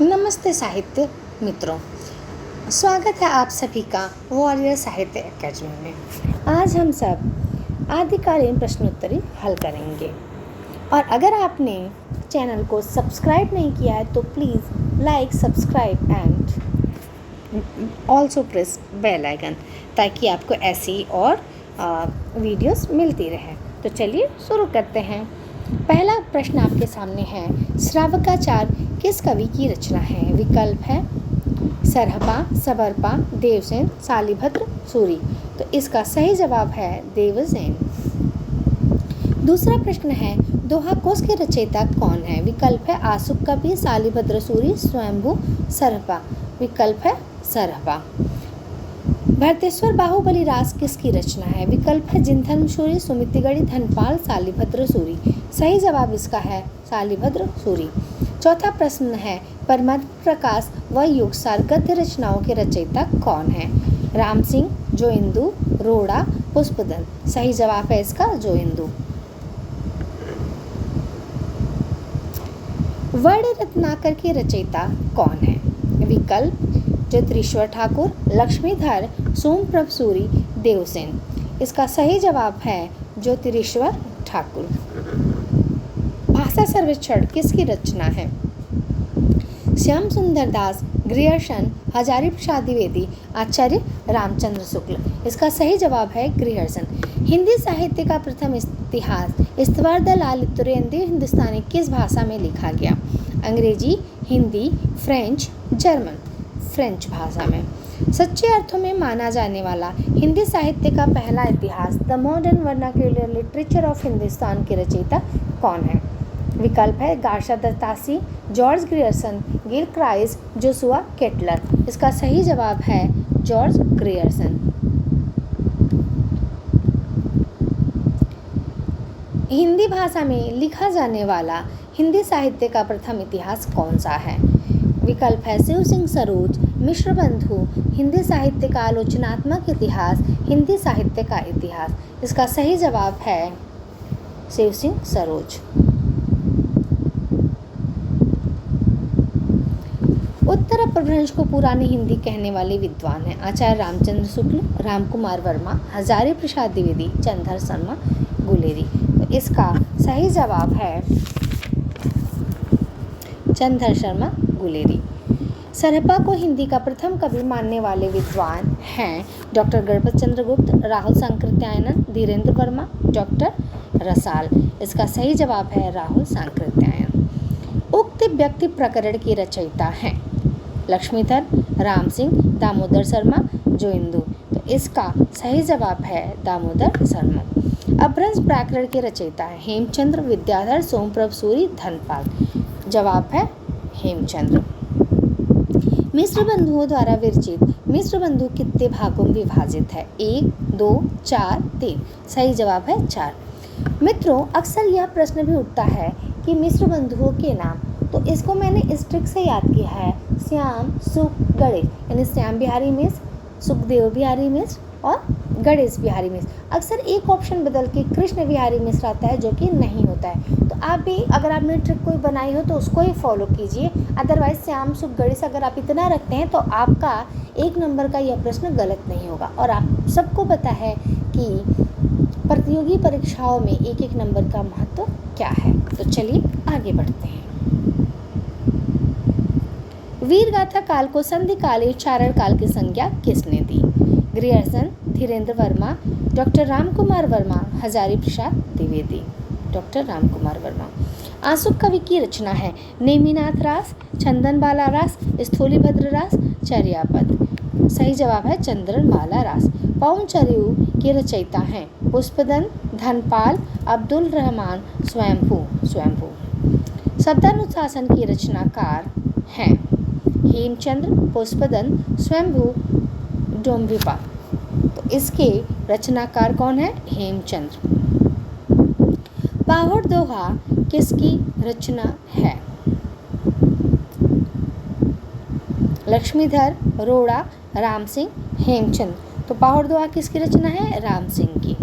नमस्ते साहित्य मित्रों, स्वागत है आप सभी का वॉरियर साहित्य एकेडमी में। आज हम सब आदिकालीन प्रश्नोत्तरी हल करेंगे और अगर आपने चैनल को सब्सक्राइब नहीं किया है तो please like, subscribe and also press bell icon ताकि आपको ऐसी और वीडियोस मिलती रहे। तो चलिए शुरू करते हैं। पहला प्रश्न आपके सामने है, श्रावकाचार किस कवि की रचना है? विकल्प है सरहपा, सबरपा, देवसेन, शालिभद्र, सूरी। तो इसका सही जवाब है देवसेन। दूसरा प्रश्न है, दोहा कोश के रचयिता कौन है? विकल्प है आसुक कवि, शालिभद्र, सूरी, स्वयंभू, सरहपा। विकल्प है सरहपा। भरतेश्वर बाहुबली रास किसकी रचना है? विकल्प है जिनधर्म सूरी, सुमितिगढ़ी, धनपाल, शालिभद्र, सूरी। सही जवाब इसका है शालिभद्र, सूरी। चौथा प्रश्न है, परमत प्रकाश व युगसार गद्य रचनाओं के रचयिता कौन है? राम सिंह, जोइंदू, रोड़ा, पुष्पदंत। सही जवाब है इसका जोइंदू। वर्ण रत्नाकर के रचयिता कौन है? विकल्प ज्योतिरीश्वर ठाकुर, लक्ष्मीधर, सोमप्रभ सूरी, देवसेन। इसका सही जवाब है ज्योतिरीश्वर ठाकुर। भाषा सर्वेक्षण किसकी रचना है? श्याम सुंदर दास, ग्रियर्सन, हजारी प्रसाद द्विवेदी, आचार्य रामचंद्र शुक्ल। इसका सही जवाब है ग्रियर्सन। हिंदी साहित्य का प्रथम इतिहास स्तवरदलाल तुरेंद्र हिंदुस्तानी किस भाषा में लिखा गया? अंग्रेजी, हिंदी, फ्रेंच, जर्मन। फ्रेंच भाषा में। सच्चे अर्थों में माना जाने वाला हिंदी साहित्य का पहला इतिहास the modern vernacular literature of Hindustan के रचयिता कौन है? विकल्प है Garcin de Tassy, George Grierson, Gilchrist, Joshua Ketelaar. इसका सही जवाब है जॉर्ज ग्रियर्सन। हिंदी भाषा में लिखा जाने वाला हिंदी साहित्य का प्रथम इतिहास कौन सा है? विकल्प है शिव सिंह सरोज, मिश्र बंधु, हिंदी साहित्य का आलोचनात्मक इतिहास, हिंदी साहित्य का इतिहास। इसका सही जवाब है शिव सिंह सरोज। उत्तर अपभ्रंश को पुरानी हिंदी कहने वाले विद्वान हैं आचार्य रामचंद्र शुक्ल, रामकुमार वर्मा, हजारी प्रसाद द्विवेदी, चंद्र शर्मा गुलेरी। तो इसका सही जवाब है चंद्र शर्मा गुलेरी। सरहपा को हिंदी का प्रथम कवि मानने वाले विद्वान हैं डॉक्टर गणपत चंद्र गुप्त, राहुल सांकृत्यायन, धीरेन्द्र वर्मा, डॉक्टर रसाल। इसका सही जवाब है राहुल सांकृत्यायन। उक्त व्यक्ति प्रकरण की रचयिता हैं लक्ष्मीधर, राम सिंह, दामोदर शर्मा, जोइंदू। तो इसका सही जवाब है दामोदर शर्मा। अपभ्रंश प्रकरण के रचयिता है हेमचंद्र, विद्याधर, सोमप्रभ सूरी, धनपाल। जवाब है हेमचंद्र। मिश्र बंधुओं द्वारा विरचित मिश्र बंधु कितने भागों में विभाजित है? 1, 2, 4, 3। सही जवाब है 4। मित्रों, अक्सर यह प्रश्न भी उठता है कि मिश्र बंधुओं के नाम, तो इसको मैंने इस ट्रिक से याद किया है, श्याम, सुख, गणेश। यानी श्याम बिहारी मिश्र, सुखदेव बिहारी मिश्र और गणेश बिहारी मिश्र। अक्सर एक ऑप्शन बदल के कृष्ण बिहारी मिश्र आता है जो कि नहीं होता है। तो आप भी अगर आपने ट्रिक कोई बनाई हो तो उसको ही फॉलो कीजिए। अदरवाइज श्याम, सुख, गणेश अगर आप इतना रखते हैं तो आपका 1 नंबर का यह प्रश्न गलत नहीं होगा। और आप सबको पता है कि प्रतियोगी परीक्षाओं में 1-1 नंबर का महत्व क्या है। तो चलिए आगे बढ़ते हैं। वीरगाथा काल को संधिकालीन उच्चारण काल की संज्ञा किसने दी? Grierson, Dhirendra Verma, doctor Ramkumar Verma, Hazari Prasad Dwivedi. Doctor Ramkumar Verma. आसुक कवि की रचना है नेमिनाथ रास, चंदनबाला रास, स्थूलीभद्र रास, चर्यापद। सही जवाब है चंद्रबाला रास। पौंचर्यु के रचयिता हैं पुष्पदंत, धनपाल, अब्दुल रहमान, स्वयंभू। शब्दानुशासन की रचनाकार हैं हेमचंद्र, पुष्पदंत, स्वयंभू, डोम्भिपा। तो इसके रचनाकार कौन है? हेमचंद्र। पाहुड़ दोहा किसकी रचना है? लक्ष्मीधर, रोड़ा, राम सिंह, हेमचंद्र। तो पाहुड़ दोहा किसकी रचना है? राम सिंह की।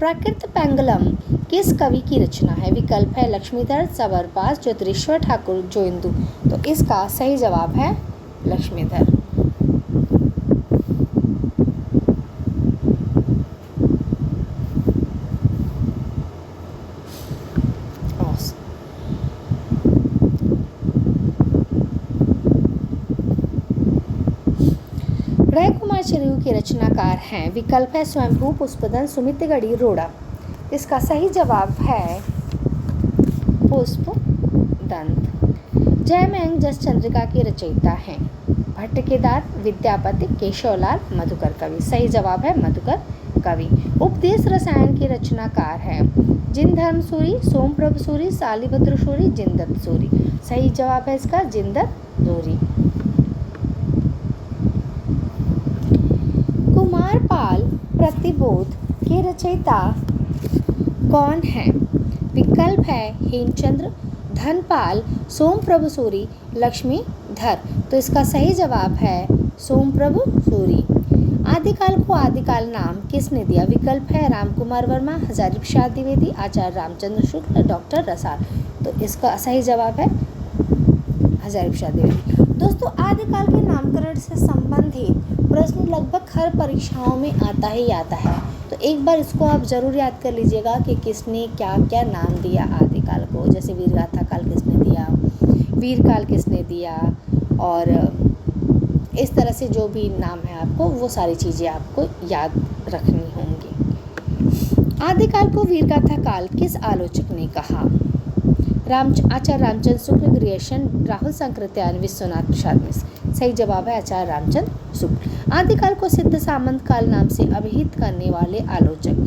प्राकृत पेंगलम किस कवि की रचना है? विकल्प है लक्ष्मीधर, सवरपास, ज्योतिरीश्वर ठाकुर, जोइंदू। तो इसका सही जवाब है लक्ष्मीधर। राय कुमार चिरयू के रचनाकार हैं? विकल्प है स्वयंभू, पुष्पदंत, सुमितिगढ़ी, रोड़ा। इसका सही जवाब है पुष्पदंत। जयमंग जस चंद्रिका के रचयिता हैं? भट्ट केदार, विद्यापति, केशवलाल, मधुकर कवि। सही जवाब है मधुकर कवि। उपदेश रसायन के रचनाकार हैं? जिनधर्म सूरी, सोमप्रभ सूरी, शालिभद्र सूरी, जिनदत्त सूरी। सही जवाब है इसका जिनदत्त सूरी। कुमारपाल प्रतिबोध के रचयिता कौन हैं? विकल्प है हेमचंद्र, धनपाल, सोमप्रभु सूरी, लक्ष्मीधर। तो इसका सही जवाब है सोमप्रभु सूरी। आदिकाल को आदिकाल नाम किसने दिया? विकल्प है रामकुमार वर्मा, हजारी प्रसाद द्विवेदी, आचार्य रामचंद्र शुक्ल, डॉक्टर रसाल। तो इसका सही जवाब है हजारी प्रसाद द्विवेदी। दोस्तों, आदिकाल के नामकरण से संबंधित प्रश्न लगभग हर परीक्षाओं में आता ही आता है, तो एक बार इसको आप ज़रूर याद कर लीजिएगा कि किसने क्या क्या नाम दिया आदिकाल को। जैसे वीरगाथा काल किसने दिया, वीरकाल किसने दिया, और इस तरह से जो भी नाम है आपको वो सारी चीज़ें आपको याद रखनी होंगी। आदिकाल को वीरगाथा काल किस आलोचक ने कहा? आचार्य रामचंद्र शुक्ल, ग्रियर्सन, राहुल संकृत्यायन, विश्वनाथ प्रसाद मिश्र। सही जवाब है आचार्य रामचंद्र शुक्ल। आदिकाल को सिद्ध सामंत काल नाम से अभिहित करने वाले आलोचक?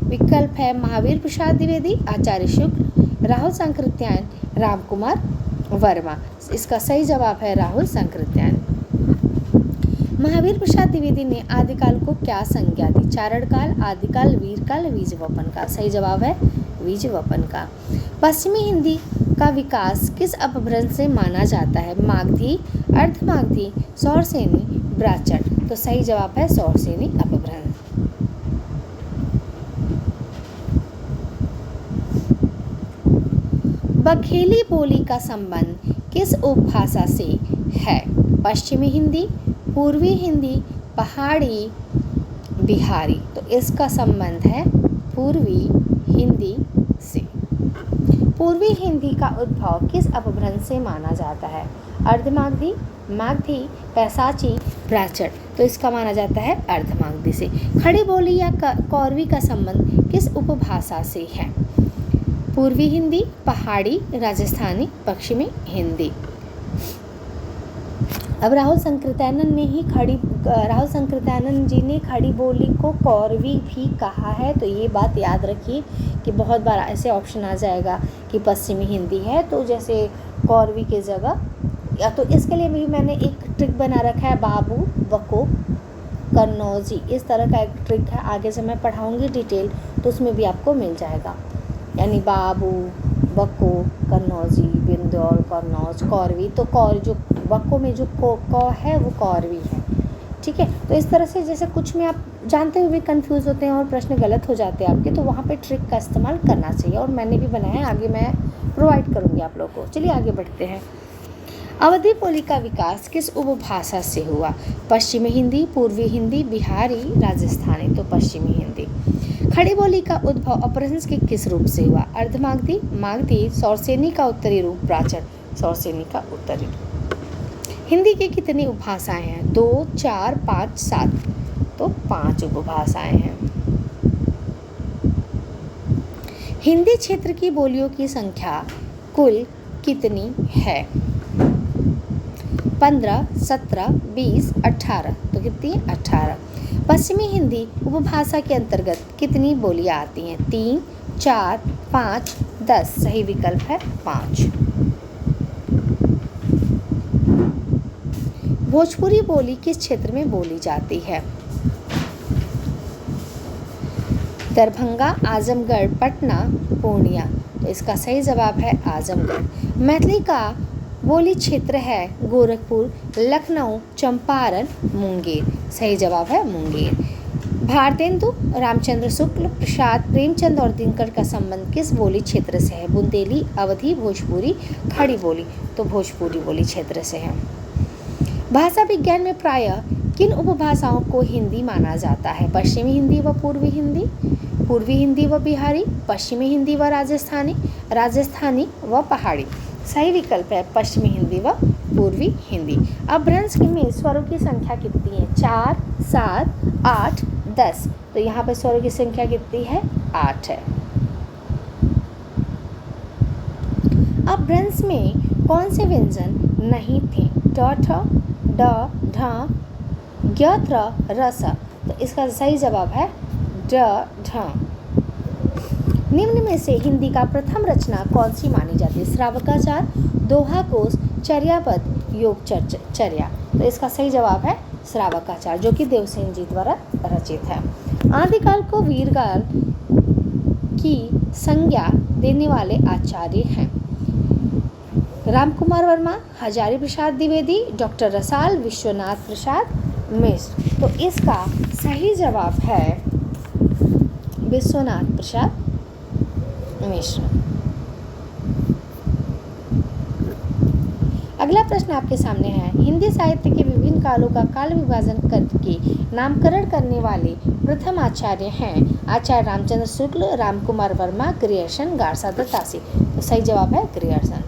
विकल्प है महावीर प्रसाद द्विवेदी, आचार्य शुक्ल, राहुल संकृत्यायन, रामकुमार वर्मा। इसका सही जवाब है राहुल संकृत्यायन। महावीर प्रसाद द्विवेदी ने आदिकाल को क्या संज्ञा दी? चारण काल, आदिकाल, वीरकाल, बीजवपन का। सही जवाब है बीजवपन का। पश्चिमी हिंदी का विकास किस अपभ्रंश से माना जाता है? मागधी, अर्धमागधी, सौरसेनी, ब्राह्मण। तो सही जवाब है सौरसेनी अपभ्रंश। बघेली बोली का संबंध किस उपभाषा से है? पश्चिमी हिंदी, पूर्वी हिंदी, पहाड़ी, बिहारी। तो इसका संबंध है पूर्वी हिंदी से। पूर्वी हिंदी का उद्भव किस अपभ्रंश से माना जाता है? अर्धमागधी, मागधी, पैसाची, ब्राह्मण। तो इसका माना जाता है अर्धमागधी से। खड़ी बोली या कौरवी का संबंध किस उपभाषा से है? पूर्वी हिंदी, पहाड़ी, राजस्थानी, पश्चिमी हिंदी। अब राहुल संकृत्यानंद जी ने खड़ी बोली को कौरवी भी कहा है, तो ये बात याद रखिए कि बहुत बार ऐसे ऑप्शन आ जाएगा कि पश्चिमी हिंदी है तो जैसे कौरवी की जगह, या तो इसके लिए भी मैंने एक ट्रिक बना रखा है, बाबू, बको, कन्नौजी, इस तरह का एक ट्रिक है। आगे से मैं पढ़ाऊँगी डिटेल तो उसमें भी आपको मिल जाएगा। यानी बाबू, बको, कन्नौजी, बिंदौर, कन्नौज, कौरवी। तो जो बको में जो को है वो कौरवी है, ठीक है। तो इस तरह से जैसे कुछ में आप जानते हुए भी कंफ्यूज होते हैं और प्रश्न गलत हो जाते हैं आपके, तो वहाँ पे ट्रिक का इस्तेमाल करना चाहिए, और मैंने भी बनाया है, आगे मैं प्रोवाइड करूँगी आप लोगों को। चलिए आगे बढ़ते हैं। अवधी बोली का विकास किस उपभाषा से हुआ? पश्चिमी हिंदी, पूर्वी हिंदी, बिहारी, राजस्थानी। तो पश्चिमी हिंदी। खड़ी बोली का उद्भव अपभ्रंश के किस रूप से हुआ? अर्धमागधी, मागधी, सौरसेनी का उत्तरी रूप, प्राचर, सौरसेनी का उत्तरी रूप। हिंदी की कितनी उपभाषाएं हैं? 2, 4, 5, 7। तो 5 उपभाषाएं हैं। हिंदी क्षेत्र की बोलियों की संख्या कुल कितनी है? 15, 17, 20, 18। तो कितनी? 18। पश्चिमी हिंदी उपभाषा के अंतर्गत कितनी बोलियां आती हैं? 3, 4, 5, 10। सही विकल्प है 5। भोजपुरी बोली किस क्षेत्र में बोली जाती है? दरभंगा, आजमगढ़, पटना, पूर्णिया। तो इसका सही जवाब है आजमगढ़। मैथिली का बोली क्षेत्र है गोरखपुर, लखनऊ, चंपारण, मुंगेर। सही जवाब है मुंगेर। भारतेंदु रामचंद्र शुक्ल, प्रसाद, प्रेमचंद और दिनकर का संबंध किस बोली क्षेत्र से है? बुंदेली, अवधी, भोजपुरी, खड़ी बोली। तो भोजपुरी बोली क्षेत्र से है। भाषा विज्ञान में प्रायः किन उपभाषाओं को हिंदी माना जाता है? पश्चिमी हिंदी व पूर्वी हिंदी, पूर्वी हिंदी व बिहारी, पश्चिमी हिंदी व राजस्थानी, राजस्थानी व पहाड़ी। सही विकल्प है पश्चिमी हिंदी व पूर्वी हिंदी। अपभ्रंश में स्वरों की संख्या कितनी है? 4, 7, 8, 10। तो यहाँ पर स्वरों की संख्या कितनी है? 8 है। अपभ्रंश में कौन से व्यंजन नहीं थे? ट, ठ, ड, ढ, ज्ञ, त्र, रस। तो इसका सही जवाब है ड, ढ। निम्न में से हिंदी का प्रथम रचना कौन सी मानी जाती है? श्रावकाचार, दोहा कोश, चर्यापद, योग चर्या। तो इसका सही जवाब है श्रावकाचार, जो कि देवसेन जी द्वारा रचित है। आदिकाल को वीरकाल की संज्ञा देने वाले आचार्य हैं? रामकुमार वर्मा, हजारी प्रसाद द्विवेदी, डॉक्टर रसाल, विश्वनाथ प्रसाद मिश्र। तो इसका सही जवाब है विश्वनाथ प्रसाद मिश्र। अगला प्रश्न आपके सामने है, हिंदी साहित्य के विभिन्न कालों का काल विभाजन करके नामकरण करने वाले प्रथम आचार्य हैं? आचार्य रामचंद्र शुक्ल, रामकुमार वर्मा, ग्रियर्सन, गारसा दत्तासी। तो सही जवाब है ग्रियर्सन।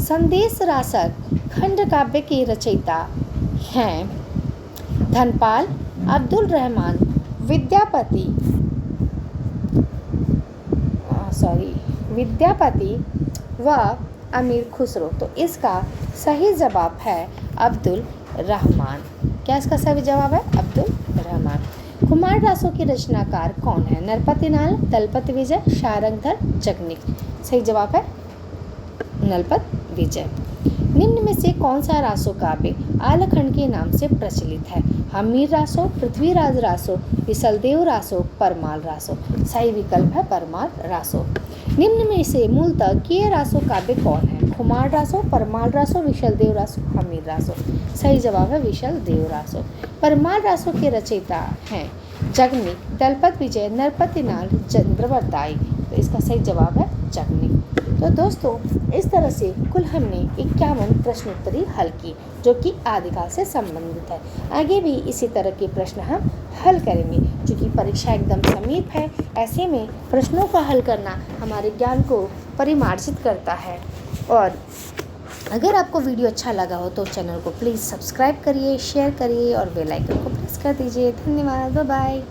संदेश रासक खंड काव्य के रचयिता हैं? धनपाल, अब्दुल रहमान, विद्यापति व अमीर खुसरो। तो इसका सही जवाब है अब्दुल रहमान। क्या इसका सही जवाब है? अब्दुल रहमान। कुमार रासों के रचनाकार कौन है? नरपतिनाल, दलपत विजय, शारंगधर, जगनिक। सही जवाब है नलपत विजय। निम्न में से कौन सा रासो काव्य आलखंड के नाम से प्रचलित है? हमीर रासो, पृथ्वीराज रासो, विशलदेव रासो, परमाल रासो। सही विकल्प है परमाल रासो। निम्न में से मूलतः किए रासो काव्य कौन है? कुमार रासो, परमाल रासो, विशलदेव रासो, हमीर रासो। सही जवाब है विशलदेव रासो। परमाल रासो के रचयिता हैं जगनिक, दलपत विजय, नरपतिनाल, चंद्रवरदाई। तो इसका सही जवाब है जगनिक। तो दोस्तों, इस तरह से कुल हमने 51 प्रश्नोत्तरी हल की, जो कि आदिकाल से संबंधित है। आगे भी इसी तरह के प्रश्न हम हल करेंगे, क्योंकि परीक्षा एकदम समीप है। ऐसे में प्रश्नों का हल करना हमारे ज्ञान को परिमार्जित करता है। और अगर आपको वीडियो अच्छा लगा हो तो चैनल को प्लीज़ सब्सक्राइब करिए, शेयर करिए और बेल आइकन को प्रेस कर दीजिए। धन्यवाद, बाय बाय।